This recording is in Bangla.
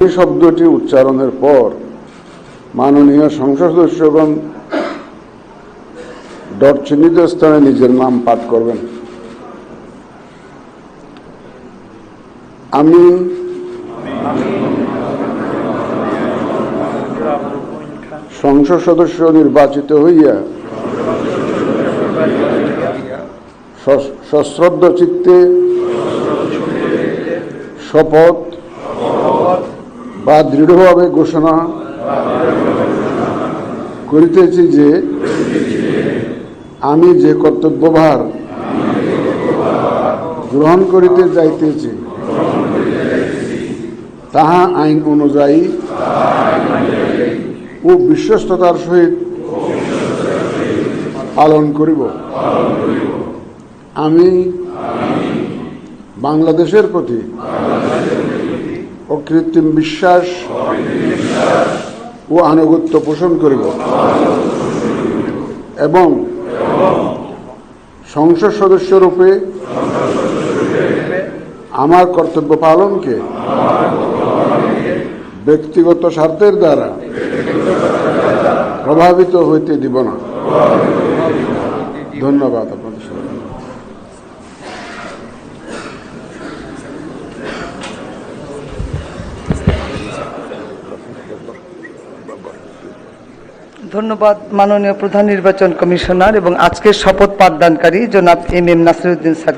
এই শব্দটি উচ্চারণের পর মাননীয় সংসদ সদস্যগণ ডট চিহ্নিত স্থানে নিজের নাম পাঠ করবেন। আমি সংসদ সদস্য নির্বাচিত হইয়া সশ্রদ্ধ চিত্তে শপথ বা দৃঢ়ভাবে ঘোষণা করিতেছি যে আমি যে কর্তব্যভার গ্রহণ করিতে যাইতেছি তাহা আইন অনুযায়ী ও বিশ্বস্ততার সহিত পালন করিব। আমি বাংলাদেশের প্রতি অকৃত্রিম বিশ্বাস ও আনুগত্য পোষণ করিব এবং সংসদ সদস্যরূপে আমার কর্তব্য পালনকে ব্যক্তিগত স্বার্থের দ্বারা প্রভাবিত হইতে দিব না। ধন্যবাদ আপনাদের সবাই। ধন্যবাদ মাননীয় প্রধান নির্বাচন কমিশনার এবং আজকের শপথ পাঠদানকারী জনাব এম নাসিরউদ্দিন স্যার।